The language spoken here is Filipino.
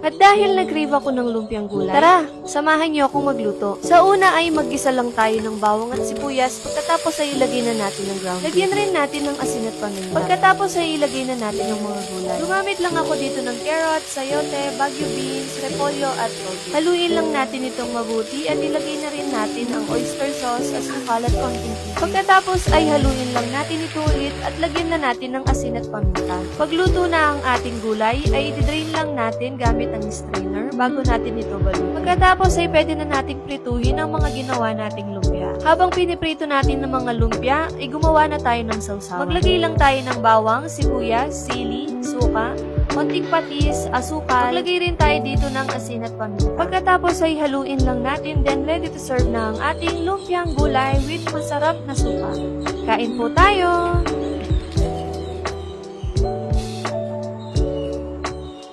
At dahil nag-crave ako ng lumpiang gulay, tara, samahan niyo akong magluto. Sa una ay mag-gisa lang tayo ng bawang at sibuyas, pagkatapos ay ilagay na natin ng ground beef. Lagyan rin natin ng asin at paminta. Pagkatapos ay ilagay na natin yung mga gulay. Gumamit lang ako dito ng carrot, sayote, bagu beans, repolyo at toge. Haluin lang natin itong mabuti at ilagay na rin natin ang oyster sauce, asukal at konting tubig. Pagkatapos ay haluin lang natin ito ulit at lagyan na natin ng asin at paminta. Pagluto na ang ating gulay ay i-drain lang natin gamit ang strainer bago natin ito balot. Pagkatapos ay pwede na nating prituhin ang mga ginawa nating lumpia. Habang piniprito natin ng mga lumpia, ay gumawa na tayo ng sausawan. Maglagay lang tayo ng bawang, sibuyas, sili, suka, konting patis, asukal. Maglagay rin tayo dito ng asin at paminta. Pagkatapos ay haluin lang natin, then ready to serve na ang ating lumpiang gulay with masarap na suka. Kain po tayo!